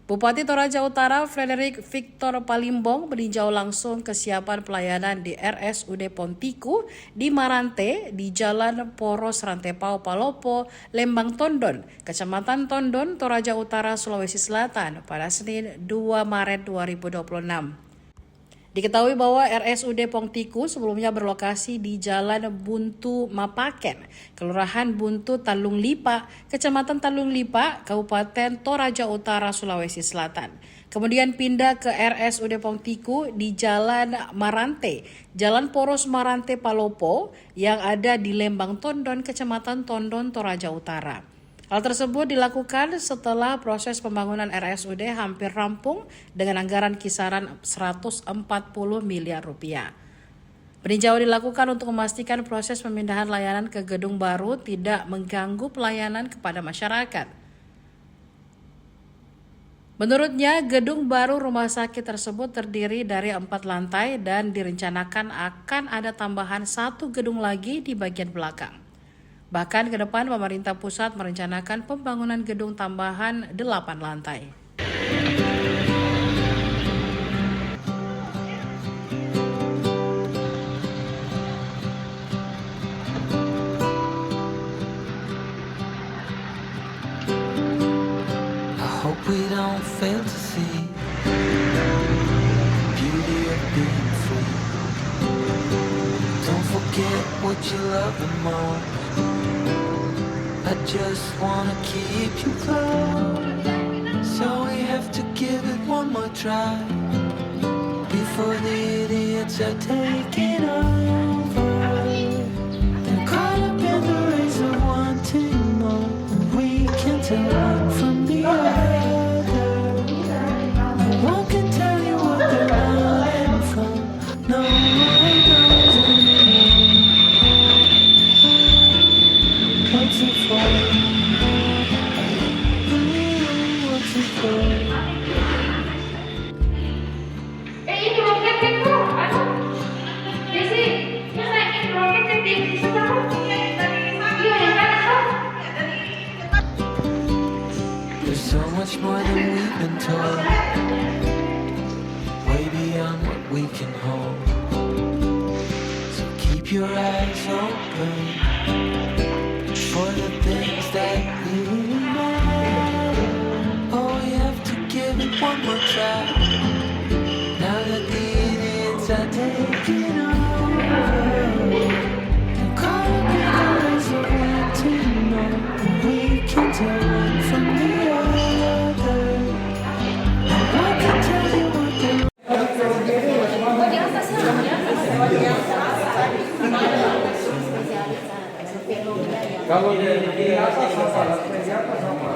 Bupati Toraja Utara Frederick Victor Palimbong meninjau langsung kesiapan pelayanan di RSUD Pontiku di Marante di Jalan Poros Rantepao Palopo, Lembang Tondon, Kecamatan Tondon, Toraja Utara, Sulawesi Selatan pada Senin 2 Maret 2026. Diketahui bahwa RSUD Pontiku sebelumnya berlokasi di Jalan Buntu Mapaken, Kelurahan Buntu Talung Lipa, Kecamatan Talung Lipa, Kabupaten Toraja Utara, Sulawesi Selatan. Kemudian pindah ke RSUD Pontiku di Jalan Marante, Jalan Poros Marante Palopo yang ada di Lembang Tondon, Kecamatan Tondon, Toraja Utara. Hal tersebut dilakukan setelah proses pembangunan RSUD hampir rampung dengan anggaran kisaran 140 miliar rupiah. Peninjauan dilakukan untuk memastikan proses pemindahan layanan ke gedung baru tidak mengganggu pelayanan kepada masyarakat. Menurutnya, gedung baru rumah sakit tersebut terdiri dari 4 lantai dan direncanakan akan ada tambahan 1 gedung lagi di bagian belakang. Bahkan ke depan pemerintah pusat merencanakan pembangunan gedung tambahan 8 lantai. I hope we don't fail to see the beauty of being free. Don't forget what you love the most. I just wanna keep you close, so we have to give it one more try before the idiots are taking over. They're caught up in the race of wanting more. We can't tell one from the other. No one can tell you what they're running from. No one knows anymore. What's it for? What's it for? Ini roket itu, Desi, naikin roket yang tinggi sekarang. Iya, yang kanan. There's so much more than we've been told, way beyond what we can hold. So keep your eyes open for the things that really matter. Oh, we have to give it one more try. Now that the idiots are taking over, they're caught up in the race of wanting more. We can tell one from the other. No one can tell you what they're. Kalau di atas sama, di atas sama.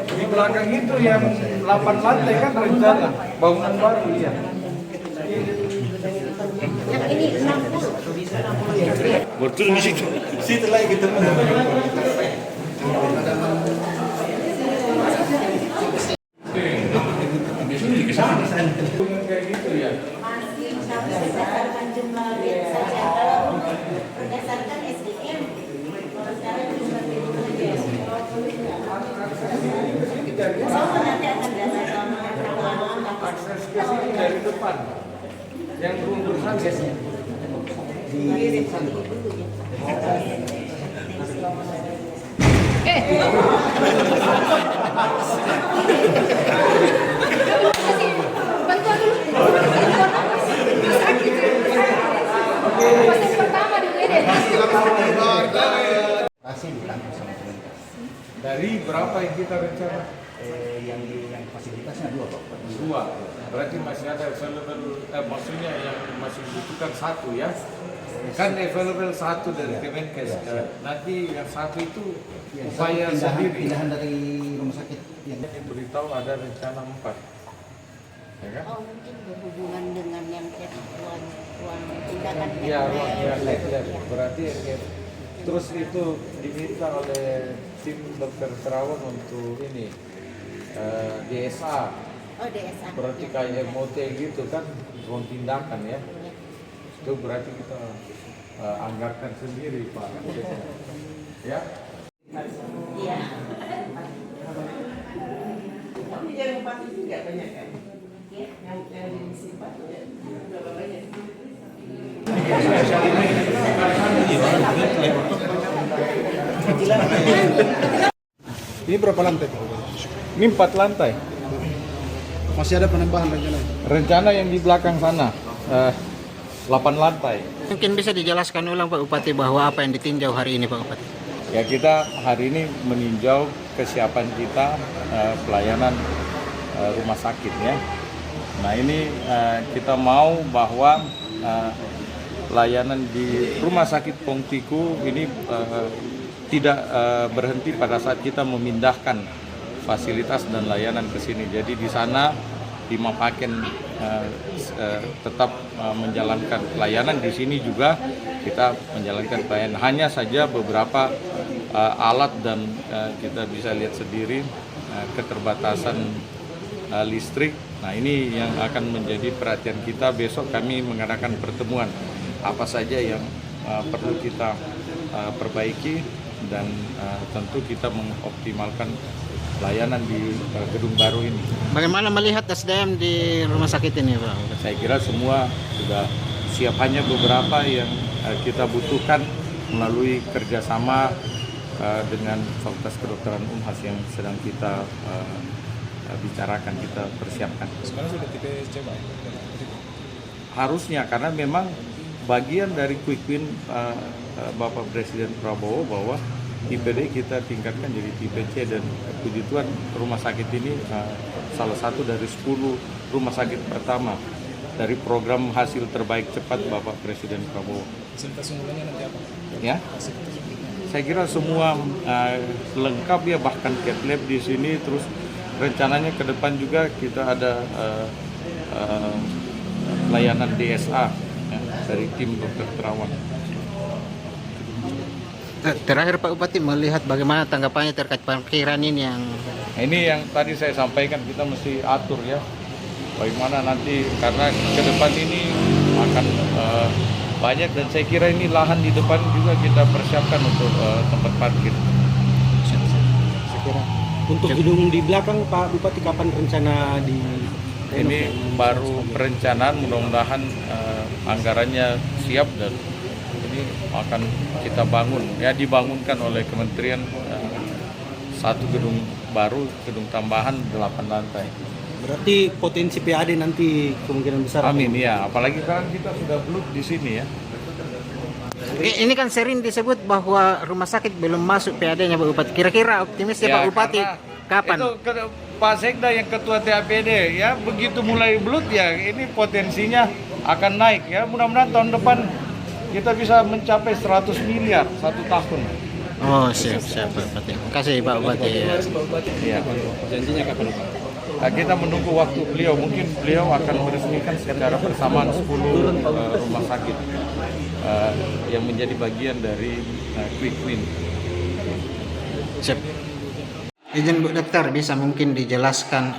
Di belakang itu yang 8 lantai kan rencana bangunan baru ya. Yang ini 60. Betul di situ. Situ lagi kita. Kayak gitu ya. Masih berdasarkan jumlah bed saja. Kalau berdasarkan SDM, berdasarkan jumlah bed saja. Soalnya nanti akan berdasarkan Akses ke sini dari depan. Yang runtuhan biasanya. Di sana. bantuan dulu. Sakit. Pasien pertama di UGD. Dari berapa yang kita rencana? Yang fasilitasnya 2 Pak. 2. Berarti masih ada available, maksudnya yang masih dibutuhkan 1 ya? Kan available 1 dari Kemenkes. Nanti yang 1 itu upaya pindahan, sendiri. pindahan dari rumah sakit yang Beritahu ada rencana 4. ya kan? Oh, mungkin berhubungan dengan yang ruang tindakan Ya, lab. lab. Berarti terus itu diminta oleh tim dokter Terawan untuk ini DSA. Oh, DSA. Berarti kayak MOT gitu kan, ruang tindakan ya. Itu berarti kita anggarkan sendiri Pak. Ya. Iya. Tapi yang bupati juga banyak kan? Yang di Sipat berapa banyak? Ini berapa lantai Pak? Ini 4 lantai. Masih ada penambahan rencana? Rencana yang di belakang sana 8 lantai. Mungkin bisa dijelaskan ulang Pak Bupati bahwa apa yang ditinjau hari ini Pak Bupati? Ya kita hari ini meninjau kesiapan kita pelayanan rumah sakit ya. Nah ini kita mau bahwa layanan di rumah sakit Pongtiku ini tidak berhenti pada saat kita memindahkan fasilitas dan layanan ke sini. Jadi di sana di Mapaken tetap menjalankan pelayanan, di sini juga kita menjalankan pelayanan. Hanya saja beberapa alat dan kita bisa lihat sendiri keterbatasan listrik. Nah ini yang akan menjadi perhatian kita. Besok kami mengadakan pertemuan apa saja yang perlu kita perbaiki dan tentu kita mengoptimalkan layanan di gedung baru ini. Bagaimana melihat SDM di rumah sakit ini Pak? Saya kira semua sudah siap, hanya beberapa yang kita butuhkan melalui kerjasama dengan Fakultas Kedokteran Unhas yang sedang kita bicarakan, kita persiapkan. Sekarang sudah tipe coba. Harusnya, karena memang bagian dari quick win Bapak Presiden Prabowo bahwa tipe D kita tingkatkan jadi tipe C, dan puji Tuhan rumah sakit ini salah satu dari 10 rumah sakit pertama dari program hasil terbaik cepat Bapak Presiden Prabowo. Fasilitas unggulannya nanti apa? Ya, saya kira semua lengkap ya, bahkan cat lab di sini. Terus rencananya ke depan juga kita ada layanan DSA ya, dari tim dokter Terawan. Terakhir Pak Bupati, melihat bagaimana tanggapannya terkait parkiran ini yang Ini yang tadi saya sampaikan, kita mesti atur ya, bagaimana nanti, karena ke depan ini akan banyak, dan saya kira ini lahan di depan juga kita persiapkan untuk tempat parkir. Saya kira. Untuk gedung di belakang Pak Bupati, kapan rencana di? Ini baru perencanaan, mudah-mudahan anggarannya siap dan ini akan kita bangun, ya dibangunkan oleh kementerian satu gedung baru, gedung tambahan 8 lantai. Berarti potensi PAD nanti kemungkinan besar. Amin ya, apalagi sekarang kita sudah belum di sini ya. ini kan sering disebut bahwa rumah sakit belum masuk PAD-nya Pak Bupati. Kira-kira optimis ya Pak Bupati kapan? Itu Pak Sekda yang ketua TAPD ya, begitu mulai belut ya, ini potensinya akan naik ya. Mudah-mudahan tahun depan kita bisa mencapai 100 miliar 1 tahun. Oh siap Pak Bupati. Terima kasih Pak Bupati. Ya. Janjinya kapan Pak? Nah, kita menunggu waktu beliau, mungkin beliau akan meresmikan secara bersamaan 10 rumah sakit yang menjadi bagian dari quick win. Siap. Izin Bu Dokter, bisa mungkin dijelaskan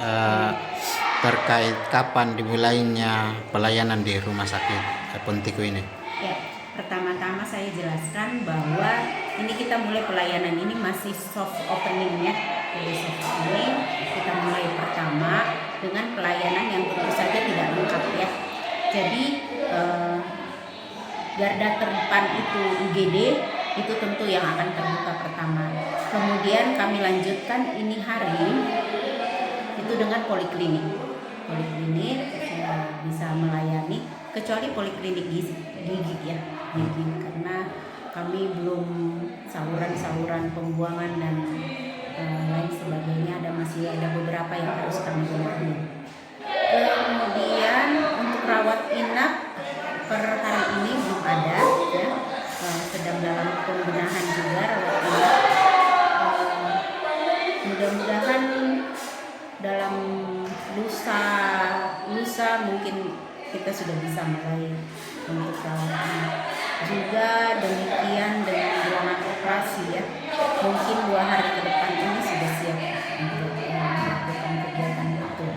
terkait kapan dimulainya pelayanan di rumah sakit Pongtiku ini? Ya, pertama-tama saya jelaskan bahwa ini kita mulai pelayanan ini masih soft opening ya. Jadi soft opening kita mulai pertama dengan pelayanan yang tentu saja tidak lengkap ya. Jadi garda terdepan itu UGD itu tentu yang akan terbuka pertama. Kemudian kami lanjutkan ini hari itu dengan poliklinik. Poliklinik bisa melayani kecuali poliklinik gigi ya, gigi, karena kami belum saluran pembuangan dan lain sebagainya, masih ada beberapa yang harus kami benahi. Kemudian untuk rawat inap per hari ini belum ada ya, sedang dalam pembenahan juga rawat inap. Mudah-mudahan dalam lusa juga demikian dengan ruangan operasi ya. Mungkin 2 hari ke depan ini sudah siap untuk melakukan kegiatan itu.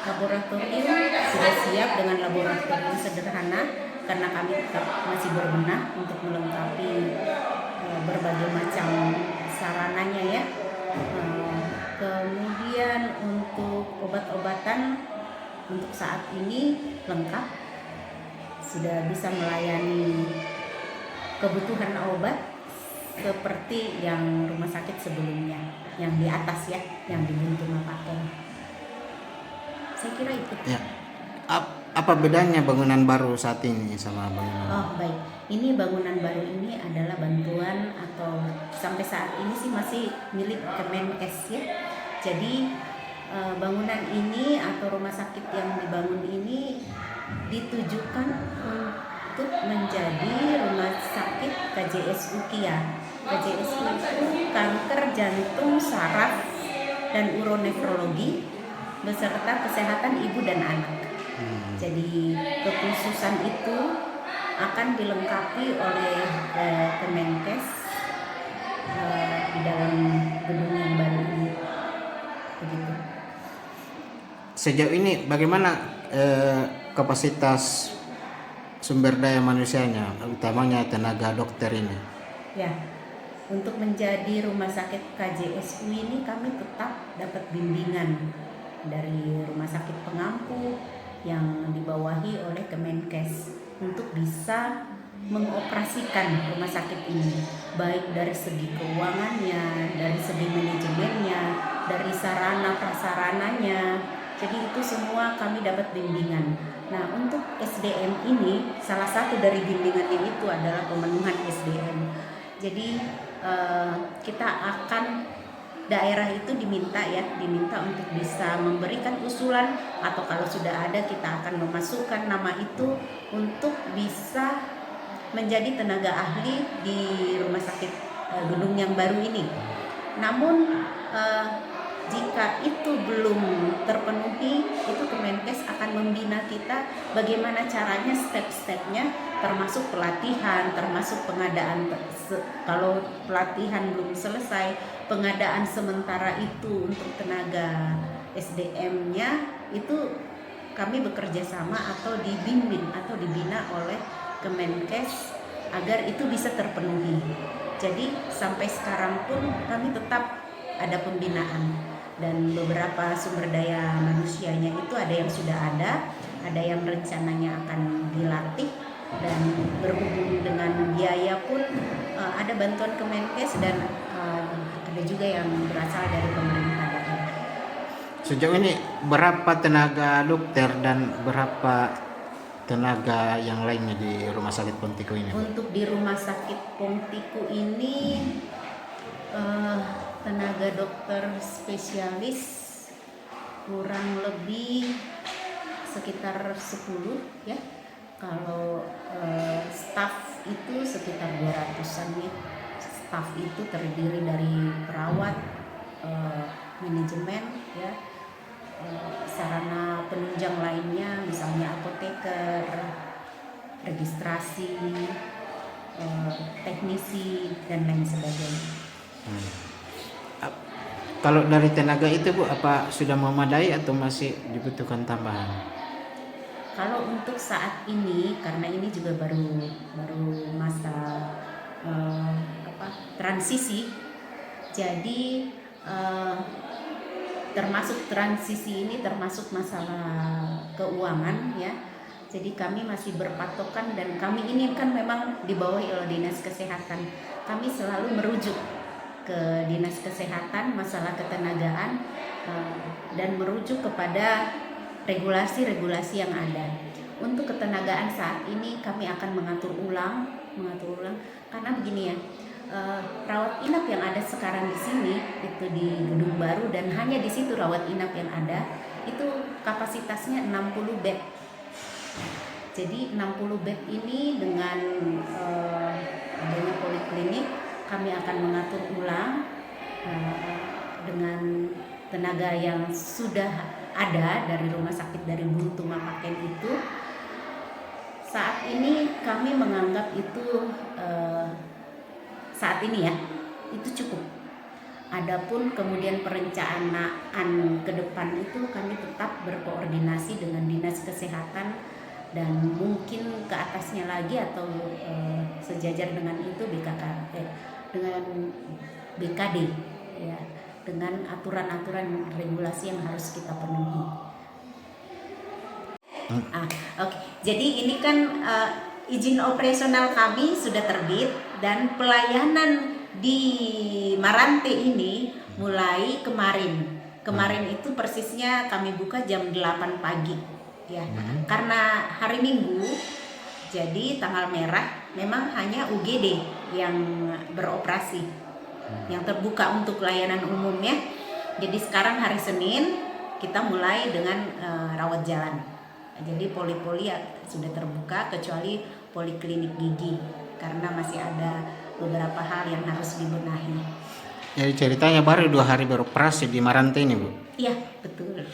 Laboratorium sudah siap dengan laboratorium sederhana karena kami tetap masih berbenah untuk melengkapi berbagai macam sarananya ya. Kemudian untuk obat-obatan untuk saat ini lengkap, sudah bisa melayani kebutuhan obat seperti yang rumah sakit sebelumnya, yang di atas ya, yang di Buntu Mapaken. Saya kira itu. Ya. Apa bedanya bangunan baru saat ini sama bangunan? Oh baik, ini bangunan baru ini adalah bantuan atau sampai saat ini sih masih milik Kemenkes ya. Jadi bangunan ini atau rumah sakit yang dibangun ini ditujukan untuk menjadi rumah sakit KJSU KIA. KJSU itu kanker jantung, saraf, dan uronefrologi beserta kesehatan ibu dan anak. Jadi kekhususan itu akan dilengkapi oleh Kemenkes di dalam gedung yang baru ini. Begitu. Sejauh ini bagaimana kapasitas sumber daya manusianya, utamanya tenaga dokter ini? Ya, untuk menjadi rumah sakit KJSU ini kami tetap dapat bimbingan dari rumah sakit pengampu yang dibawahi oleh Kemenkes untuk bisa mengoperasikan rumah sakit ini, baik dari segi keuangannya, dari segi manajemennya, dari sarana prasarananya. Jadi itu semua kami dapat bimbingan. Nah, untuk SDM ini salah satu dari bimbingannya itu adalah pemenuhan SDM. Jadi kita akan daerah itu diminta untuk bisa memberikan usulan, atau kalau sudah ada kita akan memasukkan nama itu untuk bisa menjadi tenaga ahli di rumah sakit gedung yang baru ini. Namun jika itu belum terpenuhi, itu Kemenkes akan membina kita bagaimana caranya, step-stepnya, termasuk pelatihan, termasuk pengadaan. Kalau pelatihan belum selesai, pengadaan sementara itu untuk tenaga SDM-nya itu kami bekerja sama atau dibimbing atau dibina oleh Kemenkes agar itu bisa terpenuhi. Jadi sampai sekarang pun kami tetap ada pembinaan, dan beberapa sumber daya manusianya itu ada yang sudah ada yang rencananya akan dilatih, dan berhubung dengan biaya pun ada bantuan Kemenkes dan ada juga yang berasal dari pemerintah daerah. Sejauh ini berapa tenaga dokter dan berapa tenaga yang lainnya di Rumah Sakit Pontiku ini? Untuk di Rumah Sakit Pontiku ini tenaga dokter spesialis kurang lebih sekitar 10 ya. Kalau staf itu sekitar 200-an ya. Staf itu terdiri dari perawat, manajemen ya, sarana penunjang lainnya misalnya apoteker, registrasi, teknisi, dan lain sebagainya. Kalau dari tenaga itu Bu, apa sudah memadai atau masih dibutuhkan tambahan? Kalau untuk saat ini, karena ini juga baru masa transisi, jadi termasuk transisi ini termasuk masalah keuangan ya. Jadi kami masih berpatokan, dan kami ini kan memang dibawahi oleh Dinas Kesehatan. Kami selalu merujuk ke Dinas Kesehatan masalah ketenagaan dan merujuk kepada regulasi-regulasi yang ada. Untuk ketenagaan saat ini kami akan mengatur ulang karena begini ya, rawat inap yang ada sekarang di sini itu di gedung baru, dan hanya di situ rawat inap yang ada itu kapasitasnya 60 bed. Jadi 60 bed ini dengan adanya poliklinik kami akan mengatur ulang dengan tenaga yang sudah ada dari rumah sakit dari Buntu Mapaken itu. Saat ini kami menganggap itu saat ini ya itu cukup. Adapun kemudian perencanaan ke depan itu kami tetap berkoordinasi dengan Dinas Kesehatan dan mungkin ke atasnya lagi atau sejajar dengan itu dengan BKD ya, dengan aturan-aturan regulasi yang harus kita penuhi. Oke. Jadi ini kan izin operasional kami sudah terbit dan pelayanan di Marante ini mulai kemarin. Kemarin itu persisnya kami buka jam 8 pagi ya. Karena hari Minggu jadi tanggal merah memang hanya UGD yang beroperasi. Yang terbuka untuk layanan umumnya. Jadi sekarang hari Senin kita mulai dengan rawat jalan. Jadi poli-poli sudah terbuka kecuali poliklinik gigi karena masih ada beberapa hal yang harus dibenahi. Jadi ceritanya baru 2 hari beroperasi di Marante ini, Bu? Iya, betul.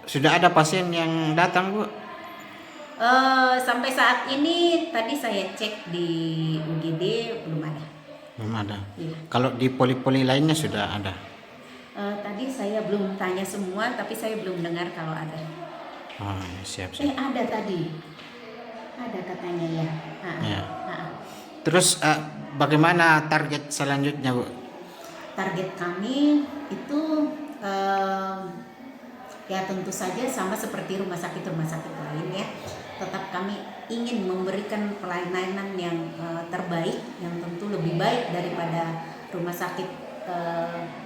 Sudah ada pasien yang datang, Bu? Sampai saat ini tadi saya cek di UGD belum ada. Belum ada. Iya. Kalau di poli-poli lainnya sudah ada? Tadi saya belum tanya semua, tapi saya belum dengar kalau ada. Oh, siap. Ada tadi. Ada katanya ya. Ya. Terus bagaimana target selanjutnya, Bu? Target kami itu ya tentu saja sama seperti rumah sakit lain ya. Tetap kami ingin memberikan pelayanan yang terbaik, yang tentu lebih baik daripada rumah sakit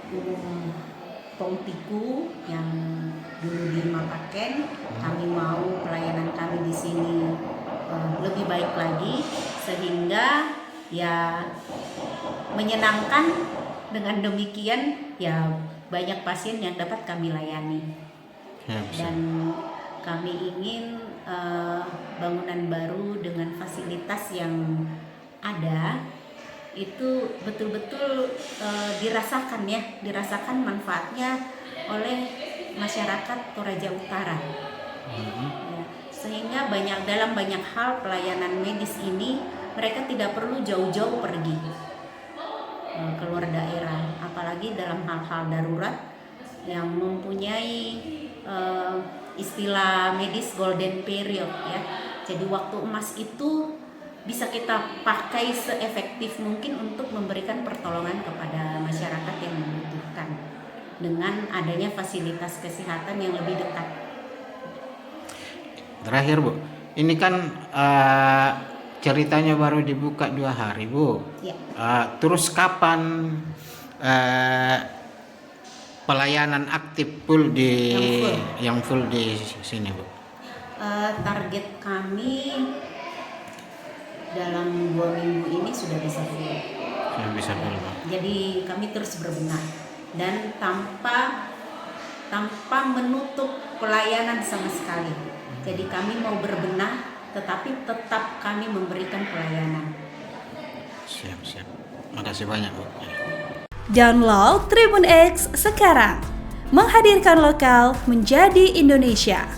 umum Pontiku yang dulu di Mapaken. Kami mau pelayanan kami di sini lebih baik lagi sehingga ya menyenangkan. Dengan demikian ya banyak pasien yang dapat kami layani. Dan kami ingin bangunan baru dengan fasilitas yang ada itu betul-betul dirasakan manfaatnya oleh masyarakat Toraja Utara. Ya, sehingga dalam banyak hal pelayanan medis ini mereka tidak perlu jauh-jauh pergi keluar daerah, apalagi dalam hal-hal darurat yang mempunyai istilah medis golden period ya. Jadi waktu emas itu bisa kita pakai seefektif mungkin untuk memberikan pertolongan kepada masyarakat yang membutuhkan dengan adanya fasilitas kesehatan yang lebih dekat. Terakhir, Bu, ini kan ceritanya baru dibuka 2 hari, Bu. Ya. Terus kapan pelayanan aktif full yang full di sini, Bu? Target kami dalam 2 minggu ini sudah bisa full. Bisa full, Bu. Jadi kami terus berbenah dan tanpa menutup pelayanan sama sekali. Jadi kami mau berbenah tetapi tetap kami memberikan pelayanan. Siap. Makasih banyak, Bu. Download Tribun X sekarang. Menghadirkan lokal menjadi Indonesia.